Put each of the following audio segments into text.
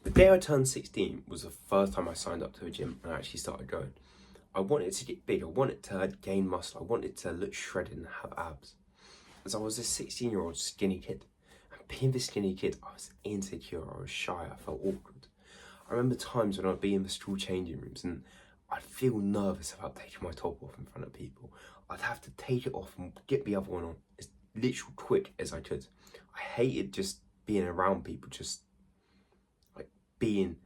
The day I turned 16 was the first time I signed up to a gym and I actually started going. I wanted to get big, I wanted to gain muscle, I wanted to look shredded and have abs. As I was a 16-year-old skinny kid. And being the skinny kid, I was insecure, I was shy, I felt awkward. I remember times when I'd be in the school changing rooms and I'd feel nervous about taking my top off in front of people. I'd have to take it off and get the other one on as literal quick as I could. I hated just being around people, just like being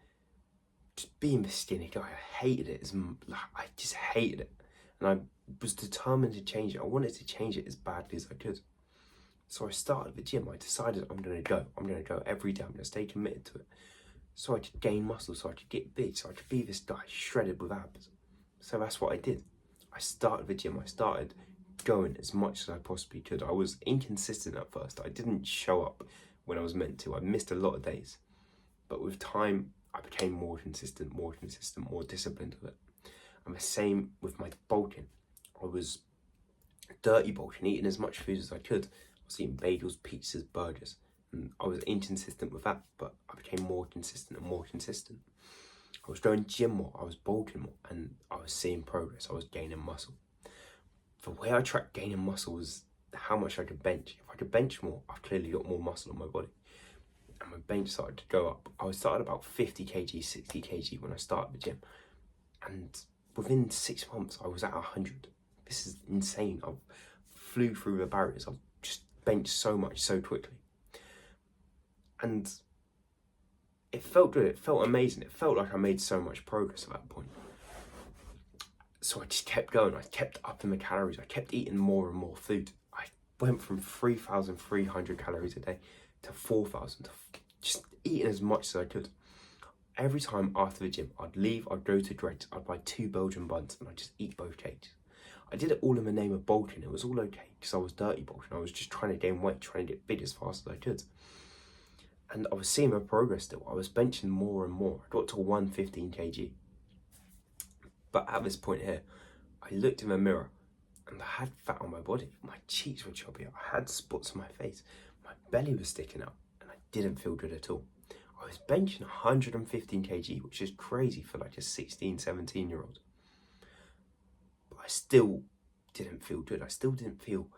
the skinny guy. I hated it. I just hated it. And I was determined to change it. I wanted to change it as badly as I could. So I started the gym. I decided I'm going to go. I'm going to go every day. I'm going to stay committed to it. So I could gain muscle, so I could get big, so I could be this guy shredded with abs. So that's what I did. I started the gym. I started going as much as I possibly could. I was inconsistent at first. I didn't show up when I was meant to. I missed a lot of days. But with time, I became more consistent, more disciplined with it. And the same with my bulking. I was dirty bulking, eating as much food as I could. I was eating bagels, pizzas, burgers. And I was inconsistent with that, but I became more consistent and more consistent. I was going gym more, I was bulking more, and I was seeing progress. I was gaining muscle. The way I tracked gaining muscle was how much I could bench. If I could bench more, I've clearly got more muscle on my body. And my bench started to go up. I started about 50 kg, 60 kg when I started the gym. And within 6 months, I was at 100. This is insane. I flew through the barriers. I've just benched so much so quickly. And it felt good. It felt amazing. It felt like I made so much progress at that point. So I just kept going. I kept upping the calories. I kept eating more and more food. I went from 3,300 calories a day to 4,000, just eating as much as I could. Every time after the gym, I'd leave, I'd go to Greggs, I'd buy 2 Belgian buns and I'd just eat both cakes. I did it all in the name of bulking. It was all okay because I was dirty bulking. I was just trying to gain weight, trying to get big as fast as I could. And I was seeing my progress still. I was benching more and more. I got to 115 kg. But at this point here, I looked in the mirror and I had fat on my body. My cheeks were chubby. I had spots on my face. My belly was sticking out and I didn't feel good at all. I was benching 115 kg, which is crazy for like a 16, 17-year-old. But I still didn't feel good. I still didn't feel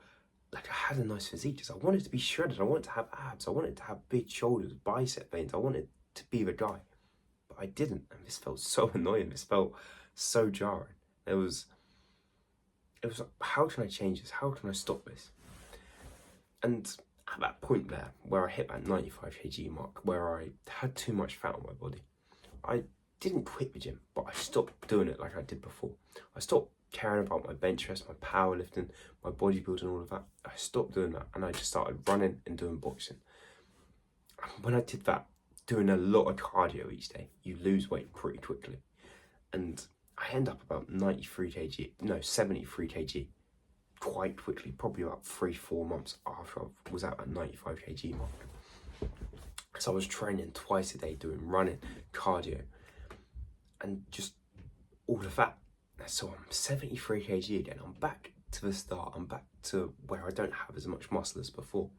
like I had a nice physique because I wanted to be shredded. I wanted to have abs. I wanted to have big shoulders, bicep veins. I wanted to be the guy. But I didn't. And this felt so annoying. This felt so jarring. It was like, how can I change this? How can I stop this? And at that point there, where I hit that 95 kg mark, where I had too much fat on my body, I didn't quit the gym, but I stopped doing it like I did before. I stopped caring about my bench press, my powerlifting, my bodybuilding, all of that. I stopped doing that and I just started running and doing boxing. And when I did that, doing a lot of cardio each day, you lose weight pretty quickly. And I end up about 73 kg quite quickly, probably about 3-4 months after I was at that 95 kg mark. So I was training twice a day, doing running, cardio, and just all of that. So I'm 73 kg again. I'm back to the start. I'm back to where I don't have as much muscle as before.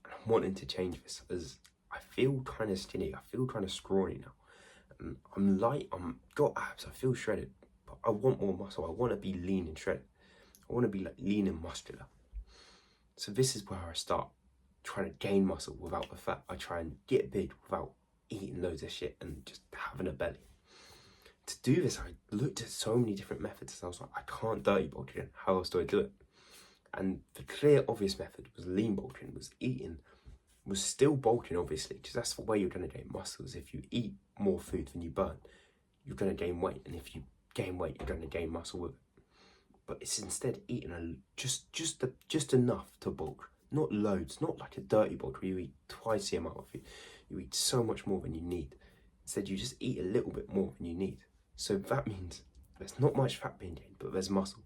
And I'm wanting to change this as I feel kind of skinny. I feel kind of scrawny now. And I'm light. I'm got abs. I feel shredded. But I want more muscle. I want to be lean and shredded. I want to be like lean and muscular. So this is where I start trying to gain muscle without the fat. I try and get big without eating loads of shit and just having a belly. To do this, I looked at so many different methods and I was like, I can't dirty bulk again. How else do I do it? And the clear, obvious method was lean bulking, was still bulking, obviously, because that's the way you're going to gain muscles. If you eat more food than you burn, you're going to gain weight. And if you gain weight, you're going to gain muscle with it. But it's instead eating just enough to bulk. Not loads, not like a dirty bulk where you eat twice the amount of food. You eat so much more than you need. Instead, you just eat a little bit more than you need. So that means there's not much fat being gained, but there's muscle.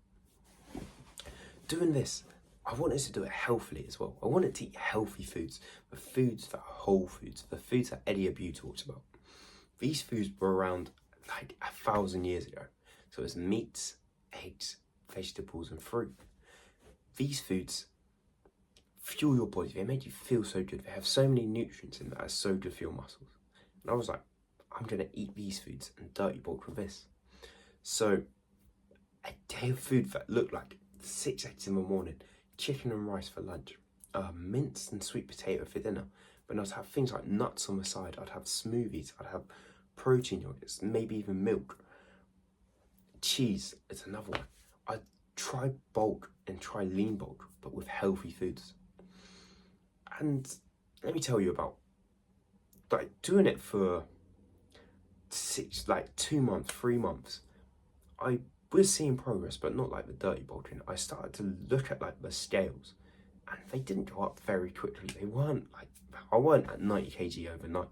Doing this, I wanted to do it healthily as well. I wanted to eat healthy foods, the foods that are whole foods, the foods that Eddie Abu talks about. These foods were around like 1,000 years ago. So it's meats, eggs, vegetables and fruit. These foods fuel your body. They make you feel so good. They have so many nutrients in that are so good for your muscles. And I was like, I'm going to eat these foods and dirty bulk with this. So a day of food that looked like 6 eggs in the morning, chicken and rice for lunch, minced and sweet potato for dinner. But I'd have things like nuts on the side, I'd have smoothies, I'd have protein yogurts, maybe even milk. Cheese is another one. I'd try bulk and try lean bulk, but with healthy foods. And let me tell you about like doing it for 2 months, 3 months. I was seeing progress, but not like the dirty bulking. I started to look at like the scales, and they didn't go up very quickly. They weren't like, I weren't at 90 kg overnight.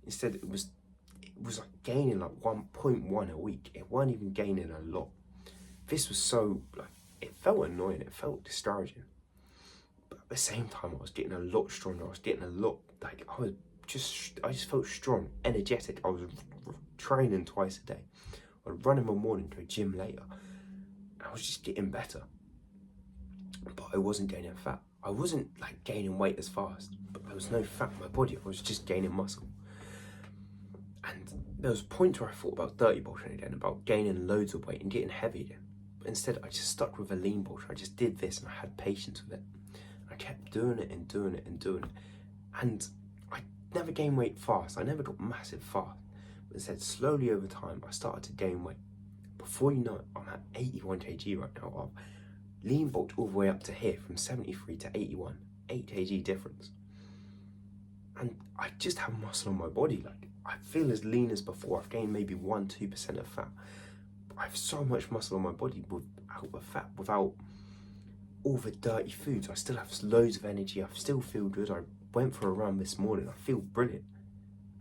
Instead, it was like gaining like 1.1 a week. It weren't even gaining a lot. This was so like, it felt annoying. It felt discouraging. But at the same time, I was getting a lot stronger. I was getting a lot like I just felt strong, energetic. I was training twice a day. I'd run in the morning, go gym later. I was just getting better. But I wasn't gaining fat. I wasn't like gaining weight as fast, but there was no fat in my body. I was just gaining muscle. And there was points where I thought about dirty bulking again, about gaining loads of weight and getting heavy again. But instead, I just stuck with a lean bulk. I just did this and I had patience with it. I kept doing it and doing it and doing it. And I never gained weight fast. I never got massive fast. But instead, slowly over time, I started to gain weight. Before you know it, I'm at 81 kg right now. I've lean bulked all the way up to here, from 73 to 81. 8 kg difference. And I just have muscle on my body. Like, I feel as lean as before. I've gained maybe 1-2% of fat. But I have so much muscle on my body without the fat, without all the dirty foods. I still have loads of energy. I still feel good. I went for a run this morning. I feel brilliant.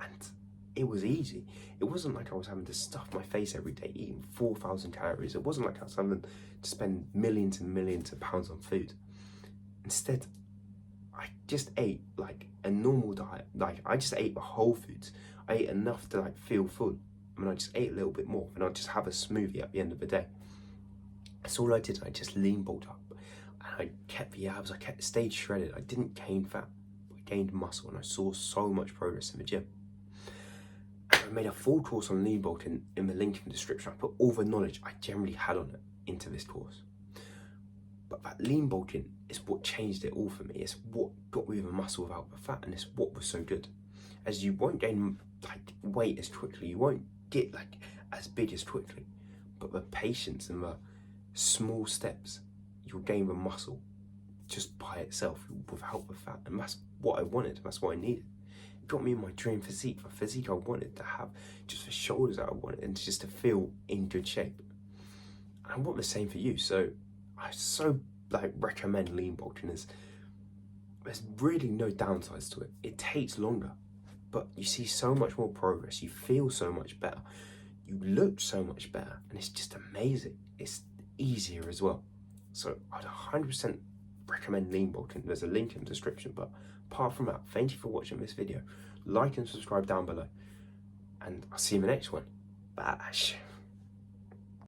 And it was easy. It wasn't like I was having to stuff my face every day eating 4,000 calories. It wasn't like I was having to spend millions and millions of pounds on food. Instead, I just ate like a normal diet. Like, I just ate the whole foods. I ate enough to like feel full. I mean, I just ate a little bit more, and I'd just have a smoothie at the end of the day. That's all I did. I just lean bulked up, and I kept the abs. I stayed shredded. I didn't gain fat. I gained muscle, and I saw so much progress in the gym. And I made a full course on lean bulking in the link in the description. I put all the knowledge I generally had on it into this course. But that lean bulking is what changed it all for me. It's what got rid of the muscle without the fat, and it's what was so good. As you won't gain like weight as quickly, you won't get like as big as quickly, but the patience and the small steps, you'll gain the muscle just by itself without the fat. And that's what I wanted. That's what I needed. It got me in my dream physique, the physique I wanted to have, just the shoulders that I wanted, and just to feel in good shape. And I want the same for you. So I so like recommend lean bulking. There's really no downsides to it. It takes longer, but you see so much more progress. You feel so much better. You look so much better, and it's just amazing. It's easier as well. So I'd 100% recommend lean bulking. There's a link in the description. But apart from that, thank you for watching this video. Like and subscribe down below, and I'll see you in the next one. Bash.